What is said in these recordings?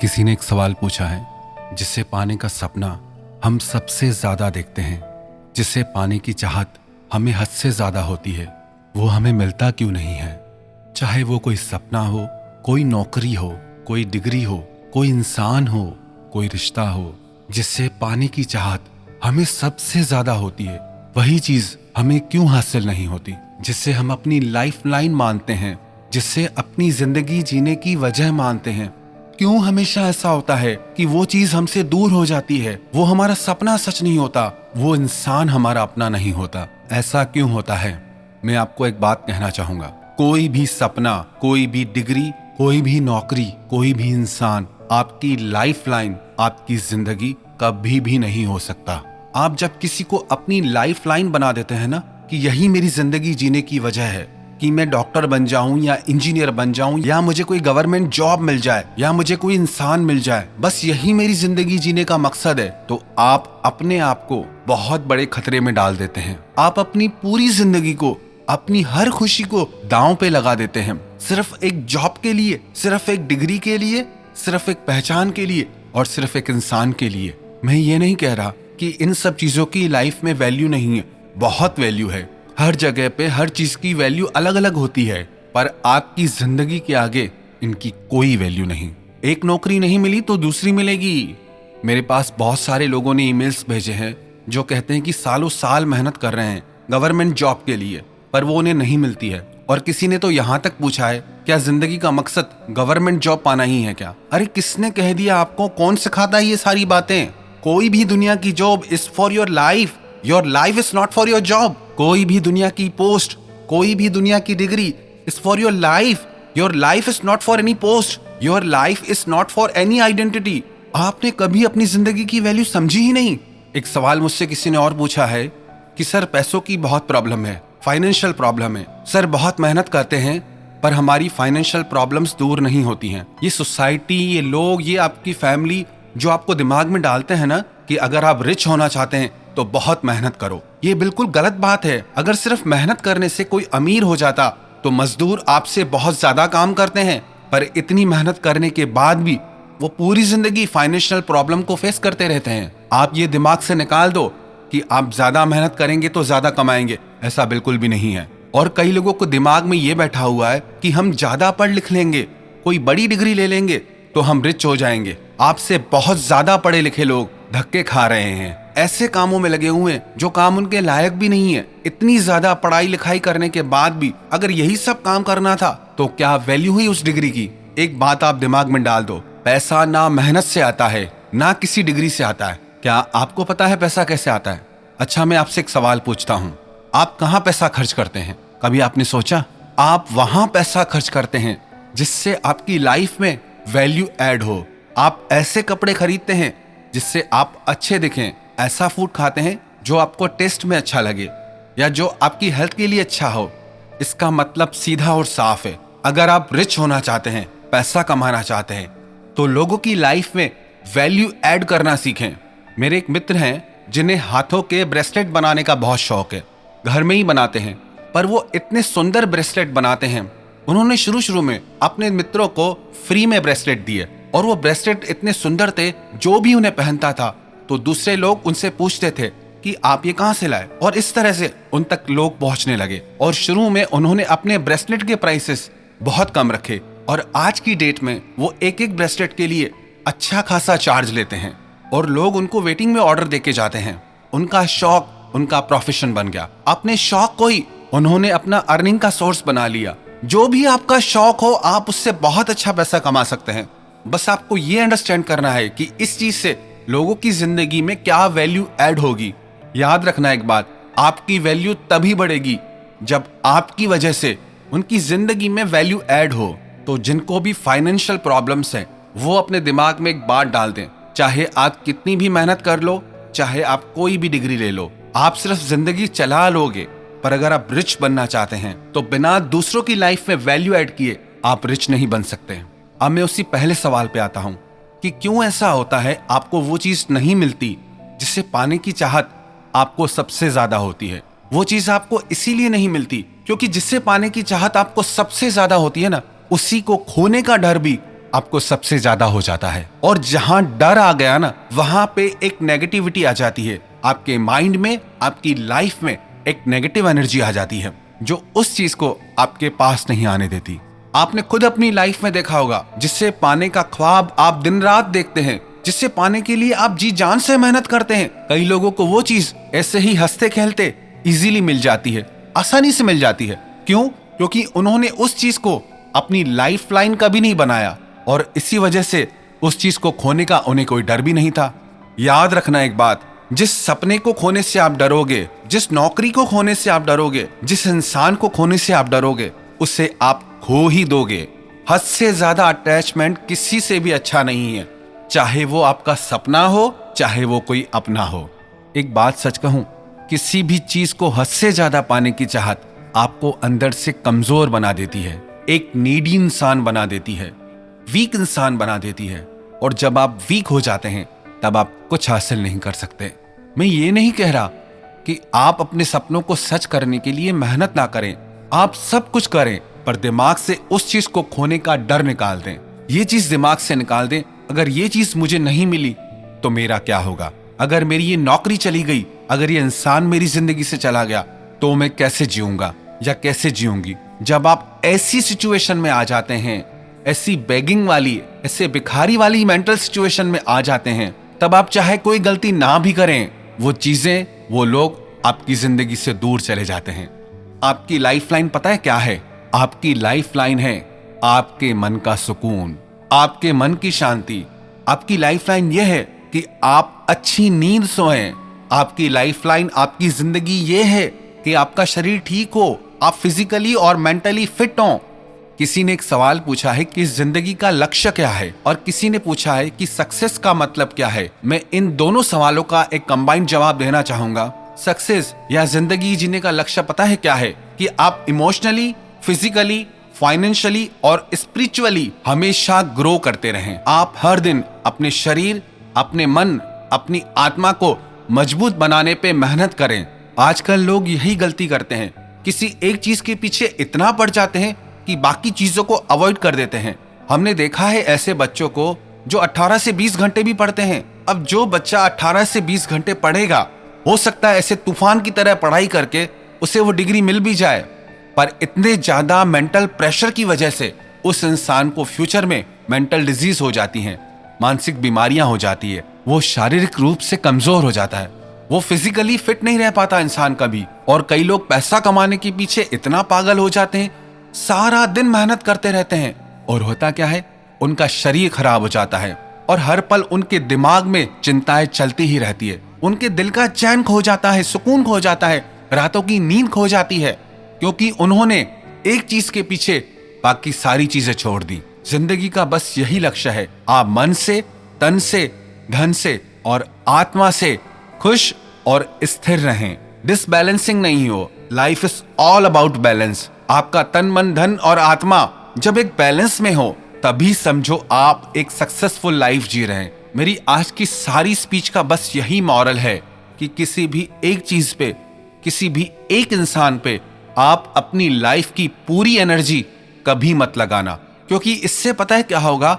किसी ने एक सवाल पूछा है जिसे पाने का सपना हम सबसे ज्यादा देखते हैं, जिसे पाने की चाहत हमें हद से ज्यादा होती है, वो हमें मिलता क्यों नहीं है। चाहे वो कोई सपना हो, कोई नौकरी हो, कोई डिग्री हो, कोई इंसान हो, कोई रिश्ता हो, जिससे पाने की चाहत हमें सबसे ज्यादा होती है, वही चीज हमें क्यों हासिल नहीं होती, जिससे हम अपनी लाइफ लाइन मानते हैं, जिससे अपनी जिंदगी जीने की वजह मानते हैं। क्यों हमेशा ऐसा होता है कि वो चीज हमसे दूर हो जाती है, वो हमारा सपना सच नहीं होता, वो इंसान हमारा अपना नहीं होता। ऐसा क्यों होता है? मैं आपको एक बात कहना चाहूंगा, कोई भी सपना, कोई भी डिग्री, कोई भी नौकरी, कोई भी इंसान आपकी लाइफ लाइन, आपकी जिंदगी कभी भी नहीं हो सकता। आप जब किसी को अपनी लाइफ लाइन बना देते हैं ना, कि यही मेरी जिंदगी जीने की वजह है, कि मैं डॉक्टर बन जाऊं या इंजीनियर बन जाऊं या मुझे कोई गवर्नमेंट जॉब मिल जाए या मुझे कोई इंसान मिल जाए, बस यही मेरी जिंदगी जीने का मकसद है, तो आप अपने आप को बहुत बड़े खतरे में डाल देते हैं। आप अपनी पूरी जिंदगी को, अपनी हर खुशी को दांव पे लगा देते हैं, सिर्फ एक जॉब के लिए, सिर्फ एक डिग्री के लिए, सिर्फ एक पहचान के लिए और सिर्फ एक इंसान के लिए। मैं ये नहीं कह रहा कि इन सब चीजों की लाइफ में वैल्यू नहीं है, बहुत वैल्यू है। हर जगह पे हर चीज की वैल्यू अलग अलग होती है, पर आपकी जिंदगी के आगे इनकी कोई वैल्यू नहीं। एक नौकरी नहीं मिली तो दूसरी मिलेगी। मेरे पास बहुत सारे लोगों ने ईमेल्स भेजे हैं जो कहते हैं कि सालों साल मेहनत कर रहे हैं गवर्नमेंट जॉब के लिए, पर वो उन्हें नहीं मिलती है। और किसी ने तो यहाँ तक पूछा है, क्या जिंदगी का मकसद गवर्नमेंट जॉब पाना ही है क्या? अरे किसने कह दिया आपको? कौन सिखाता है ये सारी बातें? कोई भी दुनिया की job is for your life is not for your job. कोई भी दुनिया की पोस्ट, कोई भी दुनिया की degree is for your life is not for any post, your life is not for any identity. आपने कभी अपनी जिंदगी की वैल्यू समझी ही नहीं। एक सवाल मुझसे किसी ने और पूछा है कि सर पैसों की बहुत प्रॉब्लम है, फाइनेंशियल प्रॉब्लम है, सर बहुत मेहनत करते हैं पर हमारी फाइनेंशियल प्रॉब्लम्स दूर नहीं होती हैं। ये सोसाइटी, ये लोग, ये आपकी फैमिली जो आपको दिमाग में डालते हैं ना कि अगर आप रिच होना चाहते हैं तो बहुत मेहनत करो, ये बिल्कुल गलत बात है। अगर सिर्फ मेहनत करने से कोई अमीर हो जाता तो मजदूर आपसे बहुत ज्यादा काम करते हैं, पर इतनी मेहनत करने के बाद भी वो पूरी जिंदगी फाइनेंशियल प्रॉब्लम को फेस करते रहते हैं। आप ये दिमाग से निकाल दो कि आप ज्यादा मेहनत करेंगे तो ज्यादा कमाएंगे, ऐसा बिल्कुल भी नहीं है। और कई लोगों को दिमाग में ये बैठा हुआ है कि हम ज्यादा पढ़ लिख लेंगे, कोई बड़ी डिग्री ले लेंगे तो हम रिच हो जाएंगे। आपसे बहुत ज्यादा पढ़े लिखे लोग धक्के खा रहे हैं, ऐसे कामों में लगे हुए हैं जो काम उनके लायक भी नहीं है। इतनी ज्यादा पढ़ाई लिखाई करने के बाद भी अगर यही सब काम करना था तो क्या वैल्यू हुई उस डिग्री की? एक बात आप दिमाग में डाल दो, पैसा ना मेहनत से आता है, ना किसी डिग्री से आता है। क्या आपको पता है पैसा कैसे आता है? अच्छा, मैं आपसे एक सवाल पूछता हूँ, आप कहाँ पैसा खर्च करते हैं? कभी आपने सोचा? आप वहां पैसा खर्च करते हैं जिससे आपकी लाइफ में वैल्यू ऐड हो। आप ऐसे कपड़े खरीदते हैं जिससे आप अच्छे दिखें, ऐसा फूड खाते हैं जो आपको टेस्ट में अच्छा लगे या जो आपकी हेल्थ के लिए अच्छा हो। इसका मतलब सीधा और साफ है, अगर आप रिच होना चाहते हैं, पैसा कमाना चाहते हैं, तो लोगों की लाइफ में वैल्यू ऐड करना सीखें। मेरे एक मित्र हैं जिन्हें हाथों के ब्रेसलेट बनाने का बहुत शौक है, घर में ही बनाते हैं, पर वो इतने सुंदर ब्रेसलेट बनाते हैं। उन्होंने शुरू में अपने मित्रों को फ्री में ब्रेसलेट दिए और वो ब्रेसलेट इतने सुंदर थे, जो भी उन्हें पहनता था तो दूसरे लोग उनसे पूछते थे कि आप ये कहां से लाए, और इस तरह से उन तक लोग पहुंचने लगे। और शुरू में उन्होंने अपने ब्रेसलेट के प्राइसेस बहुत कम रखे और आज की डेट में वो एक एक ब्रेसलेट के लिए अच्छा खासा चार्ज लेते हैं और लोग उनको वेटिंग में ऑर्डर देके जाते हैं। उनका शौक उनका प्रोफेशन बन गया। अपने शौक को ही उन्होंने अपना अर्निंग का सोर्स बना लिया। जो भी आपका शौक हो, आप उससे बहुत अच्छा पैसा कमा सकते हैं। बस आपको ये अंडरस्टैंड करना है कि इस चीज से लोगों की जिंदगी में क्या वैल्यू ऐड होगी। याद रखना एक बात, आपकी वैल्यू तभी बढ़ेगी जब आपकी वजह से उनकी जिंदगी में वैल्यू ऐड हो। तो जिनको भी फाइनेंशियल प्रॉब्लम्स हैं, वो अपने दिमाग में एक बात डाल दें, चाहे आप कितनी भी मेहनत कर लो, चाहे आप कोई भी डिग्री ले लो, आप सिर्फ जिंदगी चला लोगे, पर अगर आप रिच बनना चाहते हैं तो बिना दूसरों की लाइफ में वैल्यू ऐड किए आप रिच नहीं बन सकते। अब मैं उसी पहले सवाल पे आता हूं कि क्यों ऐसा होता है आपको वो चीज नहीं मिलती जिसे पाने की चाहत आपको सबसे ज्यादा होती है। वो चीज आपको इसीलिए नहीं मिलती क्योंकि जिससे पाने की चाहत आपको सबसे ज्यादा होती है ना, उसी को खोने का डर भी आपको सबसे ज्यादा हो जाता है। और जहां डर आ गया ना, वहां पे एक नेगेटिविटी आ जाती है आपके माइंड में, आपकी लाइफ में एक नेगेटिव एनर्जी आ जाती है जो उस चीज को आपके पास नहीं आने देती। आपने खुद अपनी लाइफ में देखा होगा, जिससे पाने का ख्वाब आप दिन रात देखते हैं, जिससे पाने के लिए आप जी जान से मेहनत करते हैं, कई लोगों को वो चीज ऐसे ही हंसते खेलते इजीली मिल जाती है, आसानी से मिल जाती है। क्यों? क्योंकि उन्होंने उस चीज को अपनी लाइफ लाइन कभी नहीं बनाया और इसी वजह से उस चीज को खोने का उन्हें कोई डर भी नहीं था। याद रखना एक बात, जिस सपने को खोने से आप डरोगे, जिस नौकरी को खोने से आप डरोगे, जिस इंसान को खोने से आप डरोगे, उसे आप खो ही दोगे। हद से ज्यादा अटैचमेंट किसी से भी अच्छा नहीं है, चाहे वो आपका सपना हो, चाहे वो कोई अपना हो। एक बात सच कहूं, किसी भी चीज को हद से ज्यादा पाने की चाहत आपको अंदर से कमजोर बना देती है, एक नीडी इंसान बना देती है, वीक इंसान बना देती है। और जब आप वीक हो जाते हैं तब आप कुछ हासिल नहीं कर सकते। मैं ये नहीं कह रहा कि आप अपने सपनों को सच करने के लिए मेहनत ना करें, आप सब कुछ करें, पर दिमाग से उस चीज को खोने का डर निकाल दें। ये चीज दिमाग से निकाल दें, अगर ये चीज मुझे नहीं मिली तो मेरा क्या होगा? अगर मेरी ये नौकरी चली गई, अगर ये इंसान मेरी जिंदगी से चला गया, तो मैं कैसे जीऊंगा या कैसे जीऊंगी? जब आप ऐसी सिचुएशन में आ जाते हैं, ऐसी बेगिंग वाली, ऐसे भिखारी वाली मेंटल सिचुएशन में आ जाते हैं, तब आप चाहे कोई गलती ना भी करें, वो चीजें, वो लोग आपकी जिंदगी से दूर चले जाते हैं। आपकी लाइफलाइन पता है क्या है? आपकी लाइफलाइन है आपके मन का सुकून, आपके मन की शांति। आपकी लाइफलाइन यह है कि आप अच्छी नींद सोएं। आपकी लाइफलाइन, आपकी जिंदगी ये है कि आपका शरीर ठीक हो, आप फिजिकली और मेंटली फिट हो। किसी ने एक सवाल पूछा है कि जिंदगी का लक्ष्य क्या है, और किसी ने पूछा है कि सक्सेस का मतलब क्या है। मैं इन दोनों सवालों का एक कंबाइंड जवाब देना चाहूंगा। सक्सेस या जिंदगी जीने का लक्ष्य पता है क्या है? कि आप इमोशनली, फिजिकली, फाइनेंशियली और स्पिरिचुअली हमेशा ग्रो करते रहें। आप हर दिन अपने शरीर, अपने मन, अपनी आत्मा को मजबूत बनाने पे मेहनत करें। आजकल लोग यही गलती करते हैं, किसी एक चीज के पीछे इतना पड़ जाते हैं कि बाकी चीजों को अवॉइड कर देते हैं। हमने देखा है ऐसे बच्चों को जो 18 से 20 घंटे भी पढ़ते हैं। अब जो बच्चा 18 से 20 घंटे पढ़ेगा, हो सकता है ऐसे तूफान की तरह पढ़ाई करके उसे वो डिग्री मिल भी जाए, पर इतने ज्यादा मेंटल प्रेशर की वजह से उस इंसान को फ्यूचर में मेंटल डिजीज हो जाती हैं, मानसिक बीमारियां हो जाती है, वो शारीरिक रूप से कमजोर हो जाता है, वो फिजिकली फिट नहीं रह पाता इंसान कभी। और कई लोग पैसा कमाने के पीछे इतना पागल हो जाते हैं, सारा दिन मेहनत करते रहते हैं, और होता क्या है, उनका शरीर खराब हो जाता है और हर पल उनके दिमाग में चिंताएं चलती ही रहती है। उनके दिल का चैन खो जाता है, सुकून खो जाता है, रातों की नींद खो जाती है, क्योंकि उन्होंने एक चीज के पीछे बाकी सारी चीजें छोड़ दी। जिंदगी का बस यही लक्ष्य है, आप मन से, तन से, धन से और आत्मा से खुश और स्थिर रहें। डिसबैलेंसिंग नहीं हो। Life is all about balance. आपका तन, मन, धन और आत्मा जब एक बैलेंस में हो, तभी समझो आप एक सक्सेसफुल लाइफ जी रहे हैं। मेरी आज की सारी स्पीच का बस यही मॉरल है कि किसी भी एक चीज पे, किसी भी एक इंसान पे आप अपनी लाइफ की पूरी एनर्जी कभी मत लगाना, क्योंकि इससे पता है क्या होगा,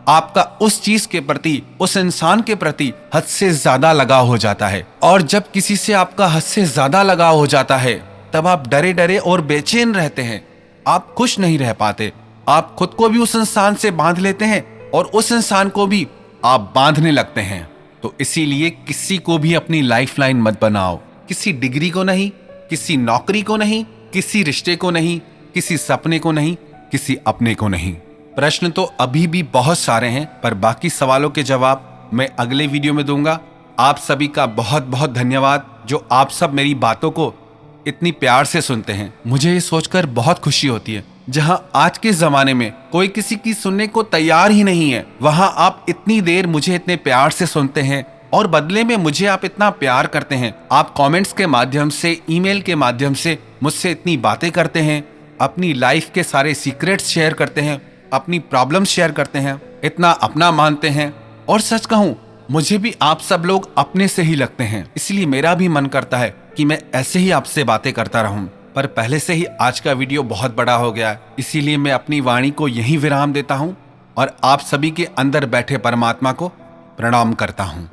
आपका उस चीज के प्रति, उस इंसान के प्रति हद से ज्यादा लगाव हो जाता है। और जब किसी से आपका हद से ज्यादा लगाव हो जाता है, तब आप डरे डरे और बेचैन रहते हैं, आप खुश नहीं रह पाते, आप खुद को भी उस इंसान से बांध लेते हैं और उस इंसान को भी आप बांधने लगते हैं। तो इसीलिए किसी को भी अपनी लाइफलाइन मत बनाओ, किसी डिग्री को नहीं, किसी नौकरी को नहीं, किसी रिश्ते को नहीं, किसी सपने को नहीं, किसी अपने को नहीं। प्रश्न तो अभी भी बहुत सारे हैं, पर बाकी सवालों के जवाब मैं अगले वीडियो में दूंगा। आप सभी का बहुत बहुत धन्यवाद जो आप सब मेरी बातों को इतनी प्यार से सुनते हैं। मुझे ये सोचकर बहुत खुशी होती है, जहां आज के जमाने में कोई किसी की सुनने को तैयार ही नहीं है, वहां आप इतनी देर मुझे इतने प्यार से सुनते हैं और बदले में मुझे आप इतना प्यार करते हैं। आप कमेंट्स के माध्यम से, ईमेल के माध्यम से मुझसे इतनी बातें करते हैं, अपनी लाइफ के सारे सीक्रेट्स शेयर करते हैं, अपनी प्रॉब्लम्स शेयर करते हैं, इतना अपना मानते हैं। और सच कहूं, मुझे भी आप सब लोग अपने से ही लगते हैं, इसलिए मेरा भी मन करता है कि मैं ऐसे ही आपसे बातें करता रहूं। पर पहले से ही आज का वीडियो बहुत बड़ा हो गया है, इसीलिए मैं अपनी वाणी को यहीं विराम देता हूं। और आप सभी के अंदर बैठे परमात्मा को प्रणाम करता हूं।